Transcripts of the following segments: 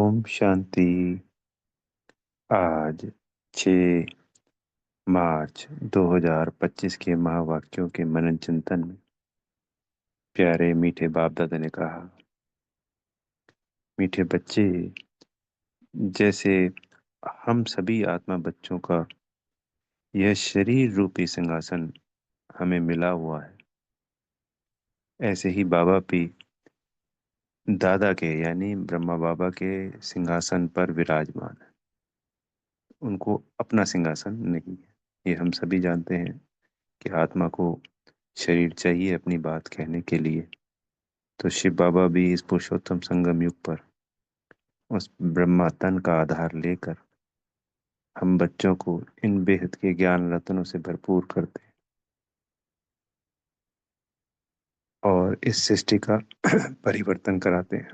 ओम शांति। आज 6 मार्च 2025 के महावाक्यों के मनन चिंतन में प्यारे मीठे बाप दादा ने कहा, मीठे बच्चे, जैसे हम सभी आत्मा बच्चों का यह शरीर रूपी सिंहासन हमें मिला हुआ है, ऐसे ही बाबा भी दादा के यानी ब्रह्मा बाबा के सिंहासन पर विराजमान है। उनको अपना सिंहासन नहीं है। ये हम सभी जानते हैं कि आत्मा को शरीर चाहिए अपनी बात कहने के लिए। तो शिव बाबा भी इस पुरुषोत्तम संगम युग पर उस ब्रह्मा तन का आधार लेकर हम बच्चों को इन बेहद के ज्ञान रत्नों से भरपूर करते हैं और इस सृष्टि का परिवर्तन कराते हैं।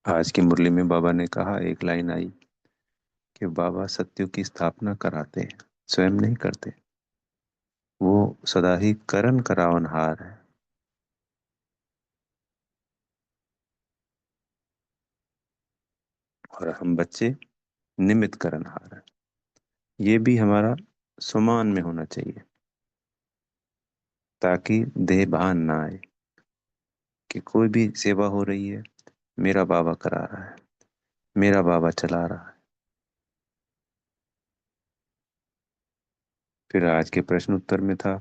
आज की मुरली में बाबा ने कहा, एक लाइन आई कि बाबा सत्युग की स्थापना कराते हैं, स्वयं नहीं करते। वो सदा ही करण करावनहार है। और हम बच्चे निमित्त करनहार है। ये भी हमारा सुमान में होना चाहिए, ताकि देह भान ना आए कि कोई भी सेवा हो रही है, मेरा बाबा करा रहा है, मेरा बाबा चला रहा है। फिर आज के प्रश्न उत्तर में था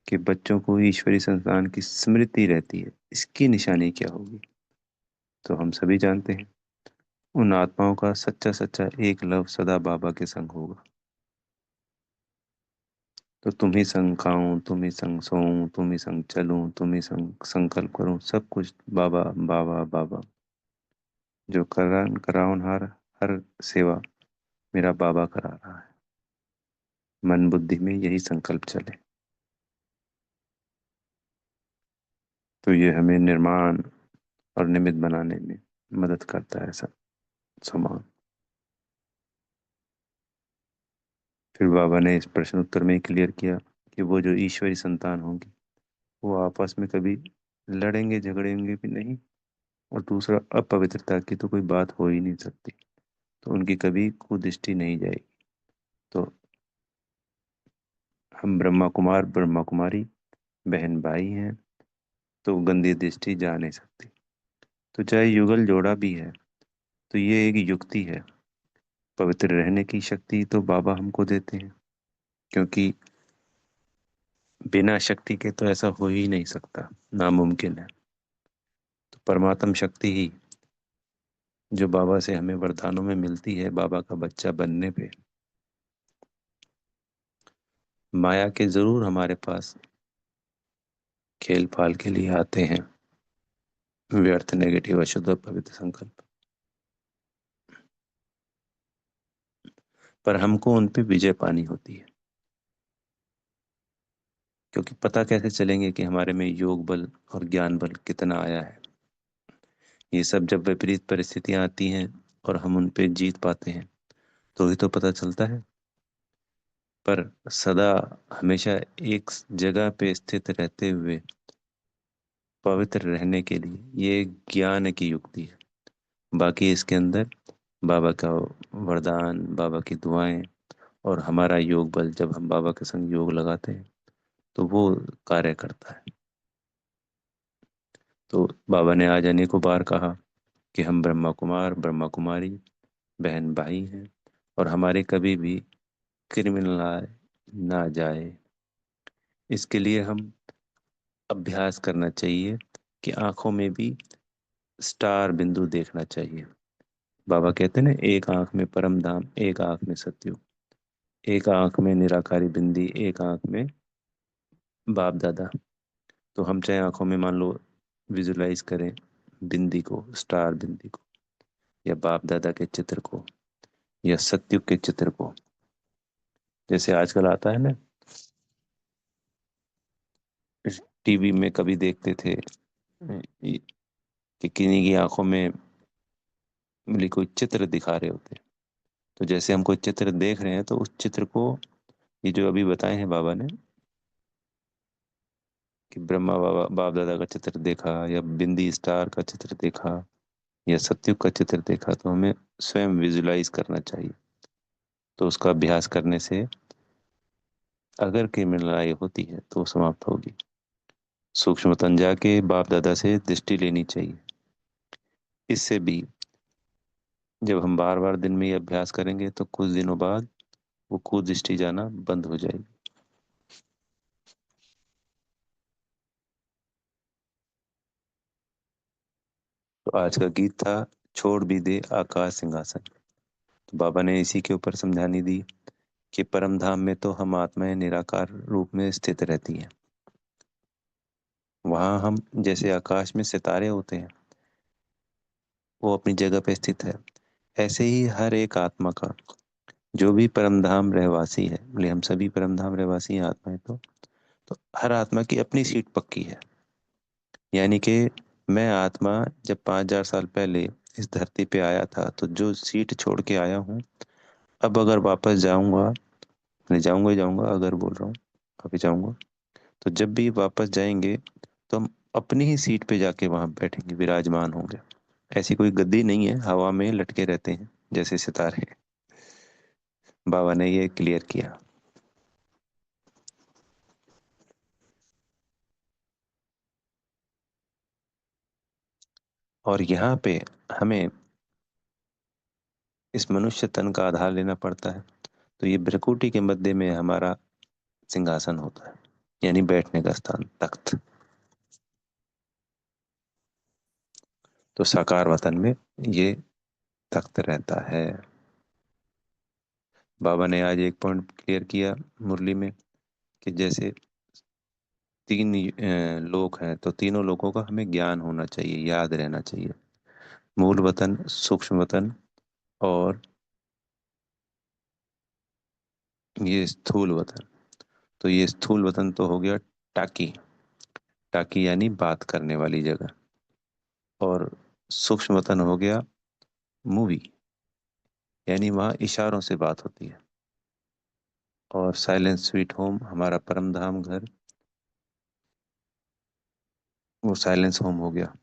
कि बच्चों को ईश्वरी संस्थान की स्मृति रहती है, इसकी निशानी क्या होगी? तो हम सभी जानते हैं, उन आत्माओं का सच्चा सच्चा एक लव सदा बाबा के संग होगा। तो तुम ही संग खाऊं, तुम ही संग सोऊं, तुम ही संग चलूं, तुम ही संग संकल्प करूं, सब कुछ बाबा बाबा बाबा। जो कराउनहार हर सेवा मेरा बाबा करा रहा है। मन बुद्धि में यही संकल्प चले, तो ये हमें निर्माण और निमित्त बनाने में मदद करता है सब समान। फिर बाबा ने इस प्रश्न उत्तर में क्लियर किया कि वो जो ईश्वरी संतान होंगी वो आपस में कभी लड़ेंगे झगड़ेंगे भी नहीं, और दूसरा अपवित्रता की तो कोई बात हो ही नहीं सकती। तो उनकी कभी कुदृष्टि नहीं जाएगी। तो हम ब्रह्मा कुमार ब्रह्मा कुमारी बहन भाई हैं, तो गंदी दृष्टि जा नहीं सकती। तो चाहे युगल जोड़ा भी है, तो ये एक युक्ति है। पवित्र रहने की शक्ति तो बाबा हमको देते हैं, क्योंकि बिना शक्ति के तो ऐसा हो ही नहीं सकता, नामुमकिन है। तो परमात्म शक्ति ही जो बाबा से हमें वरदानों में मिलती है, बाबा का बच्चा बनने पे, माया के जरूर हमारे पास खेल फाल के लिए आते हैं, व्यर्थ नेगेटिव अशुद्ध और पवित्र संकल्प, पर हमको उन पे विजय पानी होती है। क्योंकि पता कैसे चलेंगे कि हमारे में योग बल और ज्ञान बल कितना आया है? ये सब जब विपरीत परिस्थितियां आती हैं और हम उन पे जीत पाते हैं, तो ही तो पता चलता है। पर सदा हमेशा एक जगह पे स्थित रहते हुए पवित्र रहने के लिए ये ज्ञान की युक्ति है। बाकी इसके अंदर बाबा का वरदान, बाबा की दुआएं और हमारा योग बल, जब हम बाबा के संग योग लगाते हैं तो वो कार्य करता है। तो बाबा ने आज अनेकों बार कहा कि हम ब्रह्मा कुमार ब्रह्मा कुमारी बहन भाई हैं, और हमारे कभी भी क्रिमिनल ना जाए, इसके लिए हम अभ्यास करना चाहिए कि आंखों में भी स्टार बिंदु देखना चाहिए। बाबा कहते हैं ना, एक आंख में परम धाम, एक आंख में सत्युग, एक आंख में निराकारी बिंदी, एक आंख में बाप दादा। तो हम चाहे आंखों में मान लो विजुलाइज करें बिंदी को, स्टार बिंदी को, या बाप दादा के चित्र को, या सत्युग के चित्र को। जैसे आजकल आता है ना, टीवी में कभी देखते थे कि किन्हीं की आंखों में बोले कोई चित्र दिखा रहे होते। तो जैसे हम कोई चित्र देख रहे हैं, तो उस चित्र को, ये जो अभी बताए हैं बाबा ने कि ब्रह्मा बाबा बाप दादा का चित्र देखा या बिंदी स्टार का चित्र देखा, या सत्युग का चित्र देखा तो हमें स्वयं विजुलाइज करना चाहिए। तो उसका अभ्यास करने से अगर क्रिमिनल होती है तो वो समाप्त होगी। सूक्ष्म तंजा के बाप दादा से दृष्टि लेनी चाहिए। इससे भी जब हम बार बार दिन में ये अभ्यास करेंगे तो कुछ दिनों बाद वो कुदृष्टि जाना बंद हो जाएगी। तो आज का गीत था छोड़ भी दे आकाश सिंहासन। तो बाबा ने इसी के ऊपर समझानी दी कि परम धाम में तो हम आत्माएं निराकार रूप में स्थित रहती हैं। वहां हम जैसे आकाश में सितारे होते हैं, वो अपनी जगह पे स्थित है। ऐसे ही हर एक आत्मा का, जो भी परमधाम रहवासी है, बोले हम सभी परमधाम रहवासी हैं आत्माएं, तो हर आत्मा की अपनी सीट पक्की है। यानी कि मैं आत्मा जब 5,000 साल पहले इस धरती पे आया था तो जो सीट छोड़ के आया हूँ, अब अगर वापस जाऊंगा, मैं जाऊंगा ही जाऊंगा, अगर बोल रहा हूँ अभी जाऊंगा, तो जब भी वापस जाएंगे तो हम अपनी ही सीट पे जाके वहां बैठेंगे, विराजमान होंगे। ऐसी कोई गद्दी नहीं है, हवा में लटके रहते हैं जैसे सितारे। बाबा ने ये क्लियर किया। और यहाँ पे हमें इस मनुष्य तन का आधार लेना पड़ता है। तो ये भ्रकुटी के मध्य में हमारा सिंहासन होता है, यानी बैठने का स्थान, तख्त। तो साकार वतन में ये तख्त रहता है। बाबा ने आज एक पॉइंट क्लियर किया मुरली में कि जैसे तीन लोक हैं, तो तीनों लोकों का हमें ज्ञान होना चाहिए, याद रहना चाहिए। मूल वतन, सूक्ष्म वतन, और ये स्थूल वतन। तो ये स्थूल वतन तो हो गया टाकी। टाकी यानी बात करने वाली जगह। और सूक्ष्म वतन हो गया मूवी, यानी वहाँ इशारों से बात होती है। और साइलेंस स्वीट होम हमारा परम धाम घर, वो साइलेंस होम हो गया।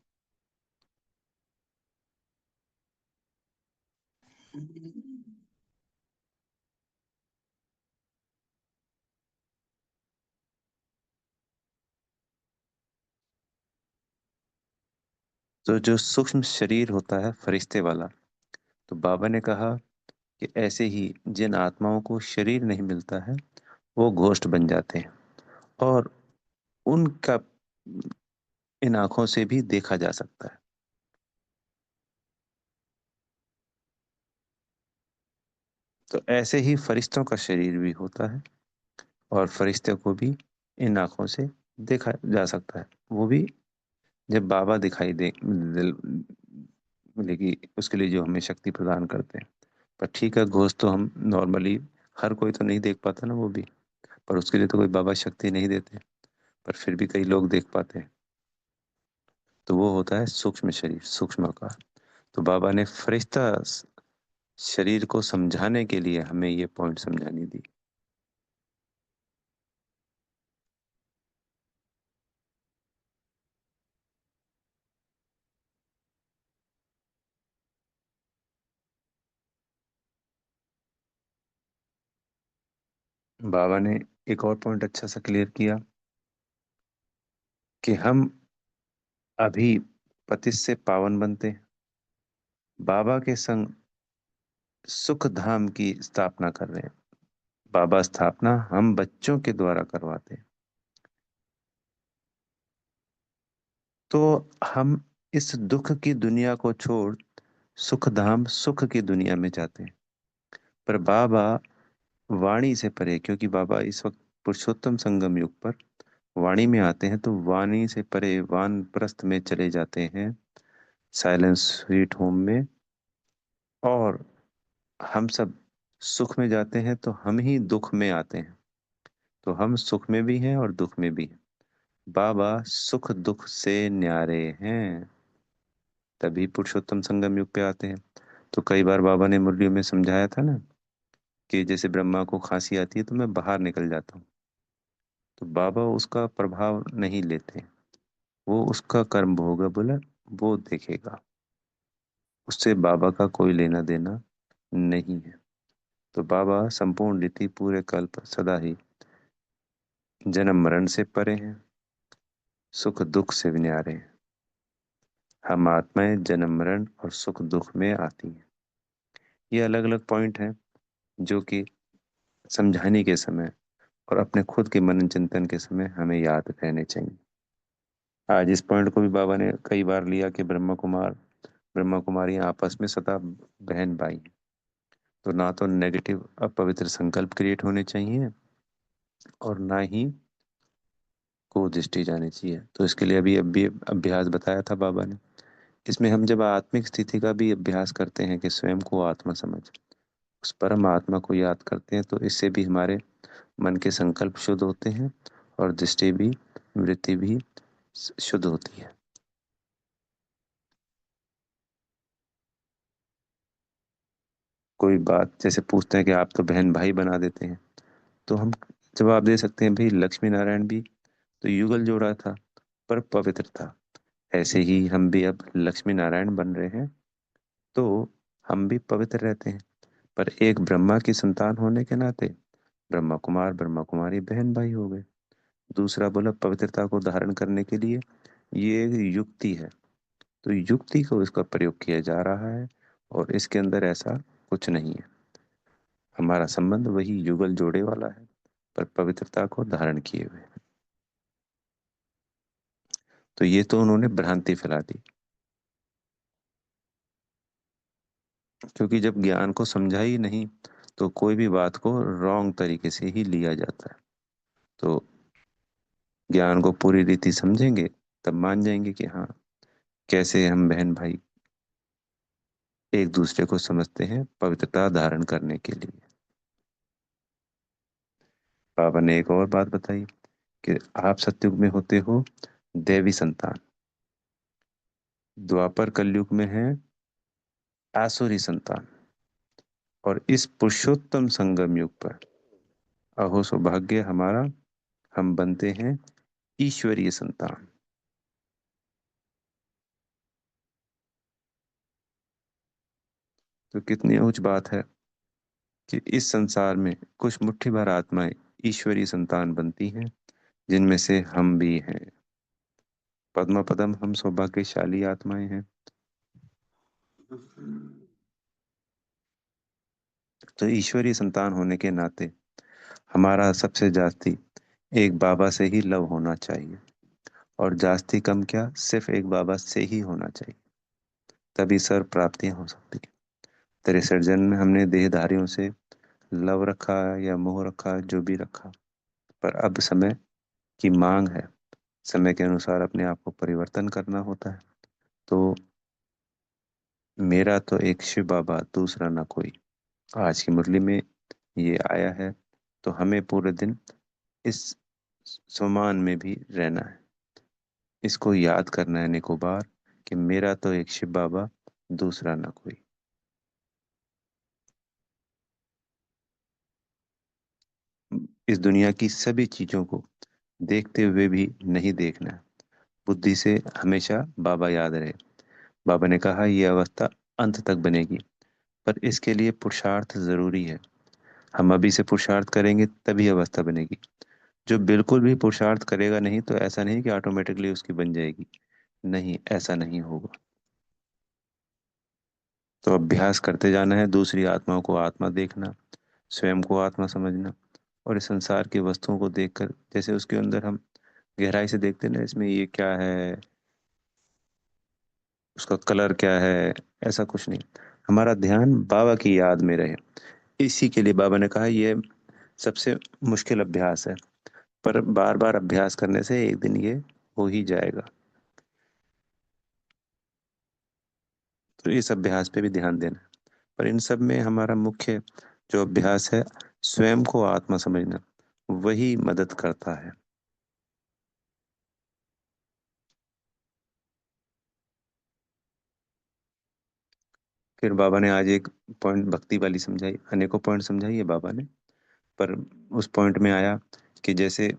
तो जो सूक्ष्म शरीर होता है फरिश्ते वाला, तो बाबा ने कहा कि ऐसे ही जिन आत्माओं को शरीर नहीं मिलता है, वो घोस्ट बन जाते हैं। और उनका इन आंखों से भी देखा जा सकता है। तो ऐसे ही फरिश्तों का शरीर भी होता है, और फरिश्तों को भी इन आंखों से देखा जा सकता है। वो भी जब बाबा दिखाई दे मिलेगी, उसके लिए जो हमें शक्ति प्रदान करते हैं। पर ठीक है, घोष तो हम नॉर्मली हर कोई तो नहीं देख पाता ना वो भी, पर उसके लिए तो कोई बाबा शक्ति नहीं देते, पर फिर भी कई लोग देख पाते हैं। तो वो होता है सूक्ष्म शरीर, सूक्ष्म आकार। तो बाबा ने फरिश्ता शरीर को समझाने के लिए हमें ये पॉइंट समझानी दी। बाबा ने एक और पॉइंट अच्छा सा क्लियर किया कि हम अभी पतित से पावन बनते हैं, बाबा के संग सुख धाम की स्थापना कर रहे हैं। बाबा स्थापना हम बच्चों के द्वारा करवाते हैं। तो हम इस दुख की दुनिया को छोड़ सुख धाम, सुख की दुनिया में जाते हैं। पर बाबा वाणी से परे, क्योंकि बाबा इस वक्त पुरुषोत्तम संगम युग पर वाणी में आते हैं, तो वाणी से परे वानप्रस्थ में चले जाते हैं, साइलेंस स्वीट होम में। और हम सब सुख में जाते हैं, तो हम ही दुख में आते हैं। तो हम सुख में भी हैं और दुख में भी हैं। बाबा सुख दुख से न्यारे हैं, तभी पुरुषोत्तम संगम युग पे आते हैं। तो कई बार बाबा ने मुरलियों में समझाया था ना कि जैसे ब्रह्मा को खांसी आती है तो मैं बाहर निकल जाता हूँ, तो बाबा उसका प्रभाव नहीं लेते। वो उसका कर्म भोग है, बोला वो देखेगा। उससे बाबा का कोई लेना देना नहीं है। तो बाबा संपूर्ण रीति पूरे कल्प सदा ही जन्म मरण से परे हैं, सुख दुख से न्यारे हैं। हम आत्माएं जन्म मरण और सुख दुख में आती हैं। ये अलग अलग पॉइंट हैं जो कि समझाने के समय और अपने खुद के मनन चिंतन के समय हमें याद रहने चाहिए। आज इस पॉइंट को भी बाबा ने कई बार लिया कि ब्रह्मा कुमारी आपस में सदा बहन भाई हैं। तो ना तो नेगेटिव अपवित्र संकल्प क्रिएट होने चाहिए और ना ही कुदृष्टि जानी चाहिए। तो इसके लिए अभी अभ्यास बताया था बाबा ने। इसमें हम जब आत्मिक स्थिति का भी अभ्यास करते हैं कि स्वयं को आत्मा समझ उस परम आत्मा को याद करते हैं, तो इससे भी हमारे मन के संकल्प शुद्ध होते हैं और दृष्टि भी, वृत्ति भी शुद्ध होती है। कोई बात जैसे पूछते हैं कि आप तो बहन भाई बना देते हैं, तो हम जवाब दे सकते हैं भाई लक्ष्मी नारायण भी तो युगल जोड़ा था पर पवित्र था। ऐसे ही हम भी अब लक्ष्मी नारायण बन रहे हैं, तो हम भी पवित्र रहते हैं। पर एक ब्रह्मा की संतान होने के नाते ब्रह्मा कुमार ब्रह्मा कुमारी बहन भाई हो गए। दूसरा बोला पवित्रता को धारण करने के लिए ये एक युक्ति है, तो युक्ति को इसका प्रयोग किया जा रहा है और इसके अंदर ऐसा कुछ नहीं है। हमारा संबंध वही युगल जोड़े वाला है, पर पवित्रता को धारण किए हुए। तो ये तो उन्होंने भ्रांति फैला दी, क्योंकि जब ज्ञान को समझा ही नहीं तो कोई भी बात को रॉन्ग तरीके से ही लिया जाता है। तो ज्ञान को पूरी रीति समझेंगे तब मान जाएंगे कि हाँ, कैसे हम बहन भाई एक दूसरे को समझते हैं पवित्रता धारण करने के लिए। बाबा ने एक और बात बताई कि आप सतयुग में होते हो देवी संतान, द्वापर कलयुग में है आसुरी संतान, और इस पुरुषोत्तम संगम युग पर अहो सौभाग्य हमारा, हम बनते हैं ईश्वरीय संतान। तो कितनी ऊंच बात है कि इस संसार में कुछ मुट्ठी भर आत्माएं ईश्वरीय संतान बनती हैं, जिनमें से हम भी हैं। पद्म पदम हम सौभाग्यशाली आत्माएं हैं। तो ईश्वरीय संतान होने के नाते हमारा सबसे जास्ती एक बाबा से ही लव होना चाहिए, और जास्ती कम क्या, सिर्फ एक बाबा से ही होना चाहिए। तभी सर्व प्राप्तियां हो सकती है। 63 जन्म में हमने देहधारियों से लव रखा या मोह रखा, जो भी रखा, पर अब समय की मांग है, समय के अनुसार अपने आप को परिवर्तन करना होता है। तो मेरा तो एक शिव बाबा, दूसरा ना कोई। आज की मुरली में ये आया है, तो हमें पूरे दिन इस सम्मान में भी रहना है। इसको याद करना है निकोबार कि मेरा तो एक शिव बाबा, दूसरा ना कोई। इस दुनिया की सभी चीजों को देखते हुए भी नहीं देखना है। बुद्धि से हमेशा बाबा याद रहे। बाबा ने कहा यह अवस्था अंत तक बनेगी, पर इसके लिए पुरुषार्थ जरूरी है। हम अभी से पुरुषार्थ करेंगे तभी अवस्था बनेगी। जो बिल्कुल भी पुरुषार्थ करेगा नहीं, तो ऐसा नहीं कि ऑटोमेटिकली उसकी बन जाएगी। नहीं, ऐसा नहीं होगा। तो अभ्यास करते जाना है, दूसरी आत्माओं को आत्मा देखना, स्वयं को आत्मा समझना, और इस संसार की वस्तुओं को देखकर जैसे उसके अंदर हम गहराई से देखते हैं ना, इसमें ये क्या है, उसका कलर क्या है, ऐसा कुछ नहीं। हमारा ध्यान बाबा की याद में रहे। इसी के लिए बाबा ने कहा ये सबसे मुश्किल अभ्यास है, पर बार बार अभ्यास करने से एक दिन ये हो ही जाएगा। तो इस अभ्यास पे भी ध्यान देना है। पर इन सब में हमारा मुख्य जो अभ्यास है, स्वयं को आत्मा समझना, वही मदद करता है। फिर बाबा ने आज एक पॉइंट भक्ति वाली समझाई, अनेकों पॉइंट समझाई है बाबा ने, पर उस पॉइंट में आया कि जैसे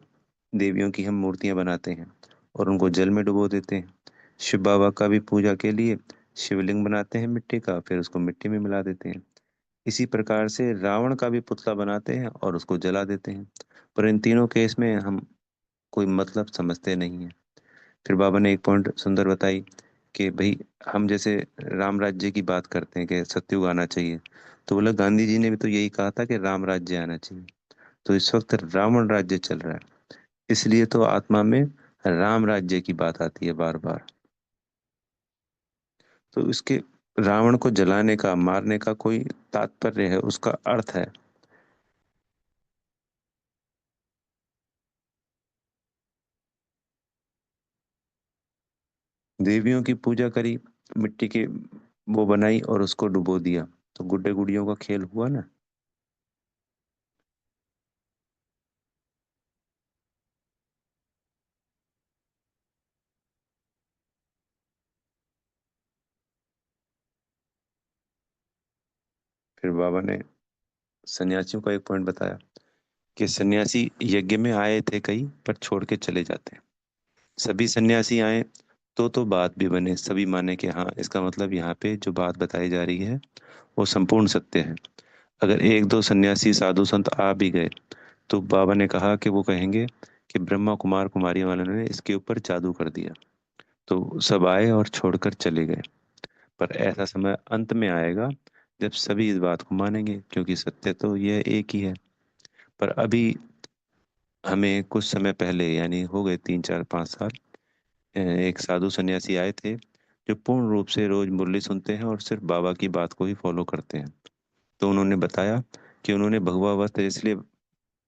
देवियों की हम मूर्तियां बनाते हैं और उनको जल में डुबो देते हैं, शिव बाबा का भी पूजा के लिए शिवलिंग बनाते हैं मिट्टी का, फिर उसको मिट्टी में मिला देते हैं। इसी प्रकार से रावण का भी पुतला बनाते हैं और उसको जला देते हैं। पर इन तीनों केस में हम कोई मतलब समझते नहीं हैं। फिर बाबा ने एक पॉइंट सुंदर बताई कि भाई, हम जैसे राम राज्य की बात करते हैं कि सत्युग आना चाहिए, तो बोला गांधी जी ने भी तो यही कहा था कि राम राज्य आना चाहिए। तो इस वक्त रावण राज्य चल रहा है, इसलिए तो आत्मा में राम राज्य की बात आती है बार बार। तो इसके रावण को जलाने का, मारने का कोई तात्पर्य है, उसका अर्थ है। देवियों की पूजा करी, मिट्टी के वो बनाई और उसको डुबो दिया, तो गुड्डे गुड़ियों का खेल हुआ ना। फिर बाबा ने सन्यासियों का एक पॉइंट बताया कि सन्यासी यज्ञ में आए थे कई, पर छोड़ के चले जाते हैं। सभी सन्यासी आए तो बात भी बने, सभी माने कि हाँ, इसका मतलब यहाँ पे जो बात बताई जा रही है वो संपूर्ण सत्य है। अगर एक दो सन्यासी साधु संत आ भी गए, तो बाबा ने कहा कि वो कहेंगे कि ब्रह्मा कुमार कुमारी वालों ने इसके ऊपर जादू कर दिया। तो सब आए और छोड़कर चले गए। पर ऐसा समय अंत में आएगा जब सभी इस बात को मानेंगे, क्योंकि सत्य तो यह एक ही है। पर अभी हमें कुछ समय पहले, यानी हो गए 3 4 5 साल, एक साधु सन्यासी आए थे जो पूर्ण रूप से रोज मुरली सुनते हैं और सिर्फ बाबा की बात को ही फॉलो करते हैं। तो उन्होंने बताया कि उन्होंने भगवा वस्त्र इसलिए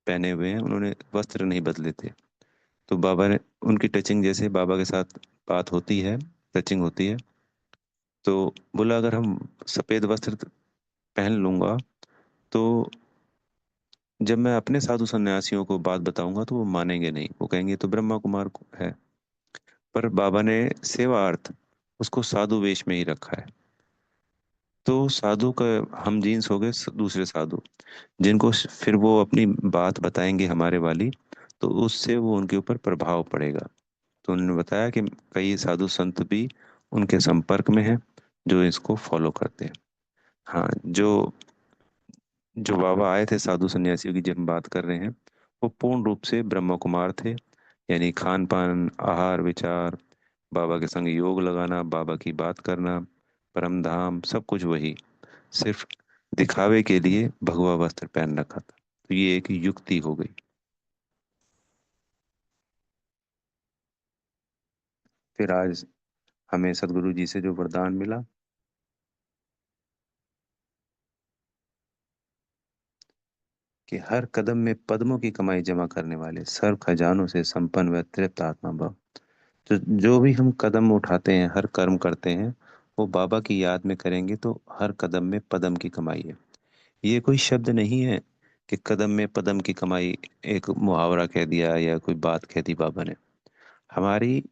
पहने हुए हैं, उन्होंने वस्त्र नहीं बदले थे। तो बाबा ने उनकी टचिंग, जैसे बाबा के साथ बात होती है, टचिंग होती है, तो बोला अगर हम सफेद वस्त्र पहन लूंगा, तो जब मैं अपने साधु सन्यासियों को बात बताऊंगा तो वो मानेंगे नहीं, वो कहेंगे "ये तो ब्रह्मा कुमार है"। पर बाबा ने सेवार्थ उसको साधु वेश में ही रखा है। तो साधु का हम जीन्स हो गए दूसरे साधु, जिनको फिर वो अपनी बात बताएंगे हमारे वाली, तो उससे वो उनके ऊपर प्रभाव पड़ेगा। तो उन्होंने बताया कि कई साधु संत भी उनके संपर्क में हैं जो इसको फॉलो करते हैं। हाँ, जो जो बाबा आए थे साधु सन्यासियों की जब हम बात कर रहे हैं, वो पूर्ण रूप से ब्रह्म कुमार थे। यानी खान पान, आहार विचार, बाबा के संग योग लगाना, बाबा की बात करना, परम धाम, सब कुछ वही। सिर्फ दिखावे के लिए भगवा वस्त्र पहन रखा था। तो ये एक युक्ति हो गई। फिर आज हमें सदगुरु जी से जो वरदान मिला कि हर कदम में पद्मों की कमाई जमा करने वाले, सर्व खजानों से संपन्न व तृप्त आत्मा भव। तो जो भी हम कदम उठाते हैं, हर कर्म करते हैं, वो बाबा की याद में करेंगे तो हर कदम में पदम की कमाई है। ये कोई शब्द नहीं है कि कदम में पदम की कमाई, एक मुहावरा कह दिया या कोई बात कह दी बाबा ने। हमारी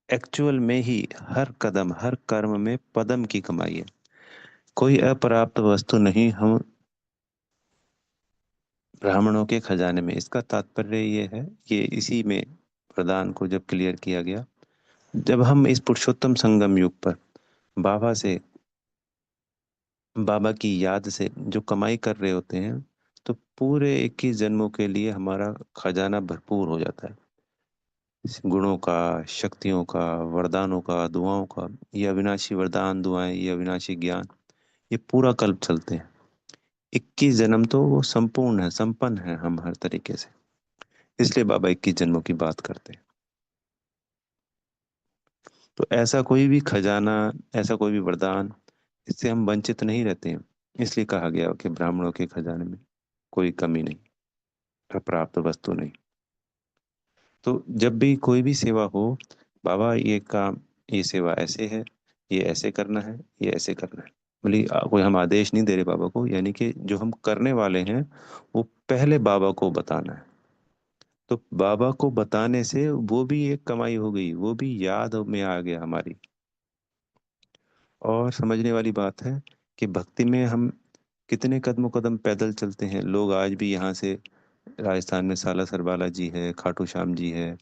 एक्चुअल में ही हर कदम, हर कर्म में पदम की कमाई है। कोई अपर्याप्त वस्तु नहीं हम ब्राह्मणों के खजाने में। इसका तात्पर्य ये है, ये इसी में प्रदान को जब क्लियर किया गया, जब हम इस पुरुषोत्तम संगम युग पर बाबा से, बाबा की याद से जो कमाई कर रहे होते हैं, तो पूरे 21 जन्मों के लिए हमारा खजाना भरपूर हो जाता है। इस गुणों का, शक्तियों का, वरदानों का, दुआओं का। ये अविनाशी वरदान, दुआएं, ये अविनाशी ज्ञान, ये पूरा कल्प चलते हैं। 21 जन्म तो वो संपूर्ण है, संपन्न है हम हर तरीके से। इसलिए बाबा 21 जन्मों की बात करते हैं। तो ऐसा कोई भी खजाना, ऐसा कोई भी वरदान, इससे हम वंचित नहीं रहते हैं। इसलिए कहा गया कि ब्राह्मणों के खजाने में कोई कमी नहीं, अप्राप्त वस्तु नहीं। तो जब भी कोई भी सेवा हो, बाबा ये काम, ये सेवा ऐसे है, ये ऐसे करना है, ये ऐसे करना है, बोली कोई हम आदेश नहीं दे रहे बाबा को, यानी कि जो हम करने वाले हैं वो पहले बाबा को बताना है। तो बाबा को बताने से वो भी एक कमाई हो गई, वो भी याद में आ गया हमारी। और समझने वाली बात है कि भक्ति में हम कितने कदमों कदम पैदल चलते हैं। लोग आज भी यहाँ से, राजस्थान में सालासर बालाजी है, खाटू श्याम जी है,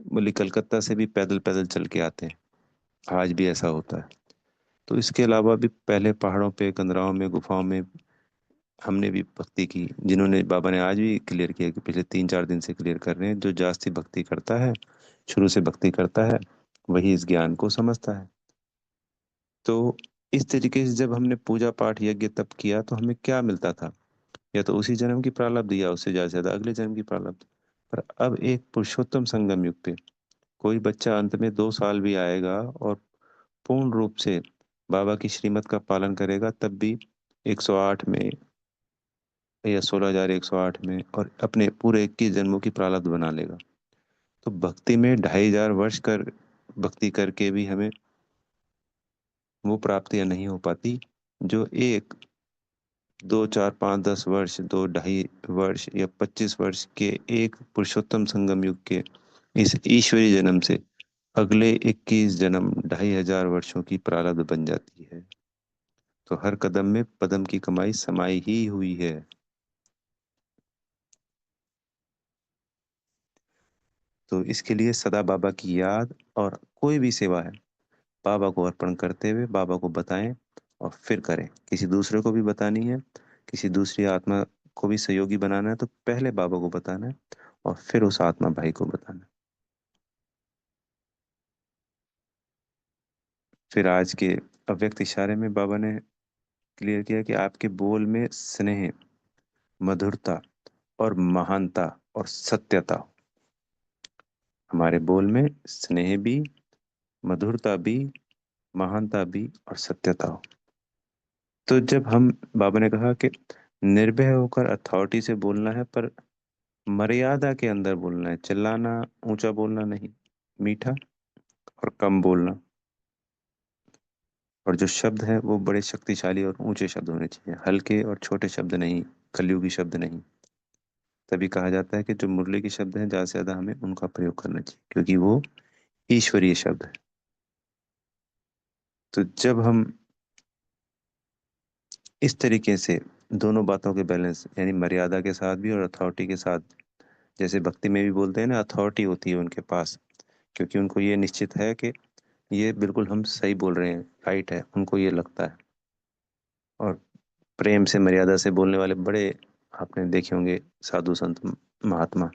बोले कलकत्ता से भी पैदल पैदल चल के आते हैं। आज भी ऐसा होता है। तो इसके अलावा भी पहले पहाड़ों पे, कंदराओं में, गुफाओं में हमने भी भक्ति की। जिन्होंने, बाबा ने आज भी क्लियर किया कि पिछले 3-4 दिन से क्लियर कर रहे हैं, जो जास्ती भक्ति करता है, शुरू से भक्ति करता है, वही इस ज्ञान को समझता है। तो इस तरीके से जब हमने पूजा पाठ यज्ञ तप किया तो हमें क्या मिलता था? या तो उसी जन्म की प्रारब्ध, या उससे ज्यादा से ज्यादा अगले जन्म की प्रारब्ध। पर अब एक पुरुषोत्तम संगम युग पे कोई बच्चा अंत में 2 साल भी आएगा और पूर्ण रूप से बाबा की श्रीमत का पालन करेगा, तब भी 108 में या 16,108 में, और अपने पूरे 21 जन्मों की प्रारब्ध बना लेगा। तो भक्ति में 2,500 वर्ष कर भक्ति करके भी हमें वो प्राप्तियां नहीं हो पाती जो एक 2, 4, 5, 10 वर्ष, 2, 2.5 वर्ष या 25 वर्ष के एक पुरुषोत्तम संगम युग के इस ईश्वरीय जन्म से अगले 21 जन्म 2,500 वर्षों की प्रारब्ध बन जाती है। तो हर कदम में पदम की कमाई समाई ही हुई है। तो इसके लिए सदा बाबा की याद, और कोई भी सेवा है बाबा को अर्पण करते हुए बाबा को बताएं, और फिर करें। किसी दूसरे को भी बतानी है, किसी दूसरी आत्मा को भी सहयोगी बनाना है, तो पहले बाबा को बताना है और फिर उस आत्मा भाई को बताना है। फिर आज के अव्यक्त इशारे में बाबा ने क्लियर किया कि आपके बोल में स्नेह, मधुरता और महानता और सत्यता हो। हमारे बोल में स्नेह भी, मधुरता भी, महानता भी और सत्यता हो। तो जब हम, बाबा ने कहा कि निर्भय होकर अथॉरिटी से बोलना है, पर मर्यादा के अंदर बोलना है, चिल्लाना, ऊंचा बोलना नहीं, मीठा और कम बोलना। और जो शब्द है वो बड़े शक्तिशाली और ऊंचे शब्द होने चाहिए, हल्के और छोटे शब्द नहीं, कलयुगी शब्द नहीं। तभी कहा जाता है कि जो मुरली के शब्द हैं, ज्यादा से ज्यादा हमें उनका प्रयोग करना चाहिए, क्योंकि वो ईश्वरीय शब्द है। तो जब हम इस तरीके से दोनों बातों के बैलेंस, यानी मर्यादा के साथ भी और अथॉरिटी के साथ, जैसे भक्ति में भी बोलते हैं ना, अथॉरिटी होती है उनके पास, क्योंकि उनको ये निश्चित है कि ये बिल्कुल हम सही बोल रहे हैं, राइट है, उनको ये लगता है। और प्रेम से, मर्यादा से बोलने वाले बड़े आपने देखे होंगे साधु संत महात्मा।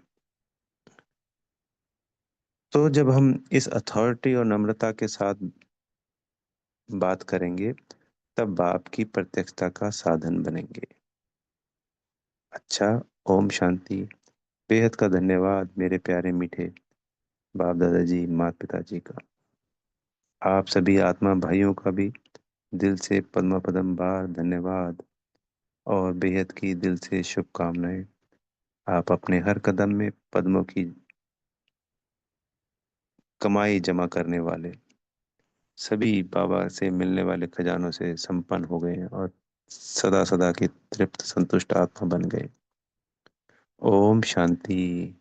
तो जब हम इस अथॉरिटी और नम्रता के साथ बात करेंगे, तब बाप की प्रत्यक्षता का साधन बनेंगे। अच्छा, ओम शांति। बेहद का धन्यवाद मेरे प्यारे मीठे बाप दादाजी, माता पिताजी का। आप सभी आत्मा भाइयों का भी दिल से पद्म पदम बार धन्यवाद, और बेहद की दिल से शुभकामनाएं। आप अपने हर कदम में पद्मों की कमाई जमा करने वाले, सभी बाबा से मिलने वाले खजानों से संपन्न हो गए हैं, और सदा सदा के तृप्त संतुष्ट आत्मा बन गए। ओम शांति।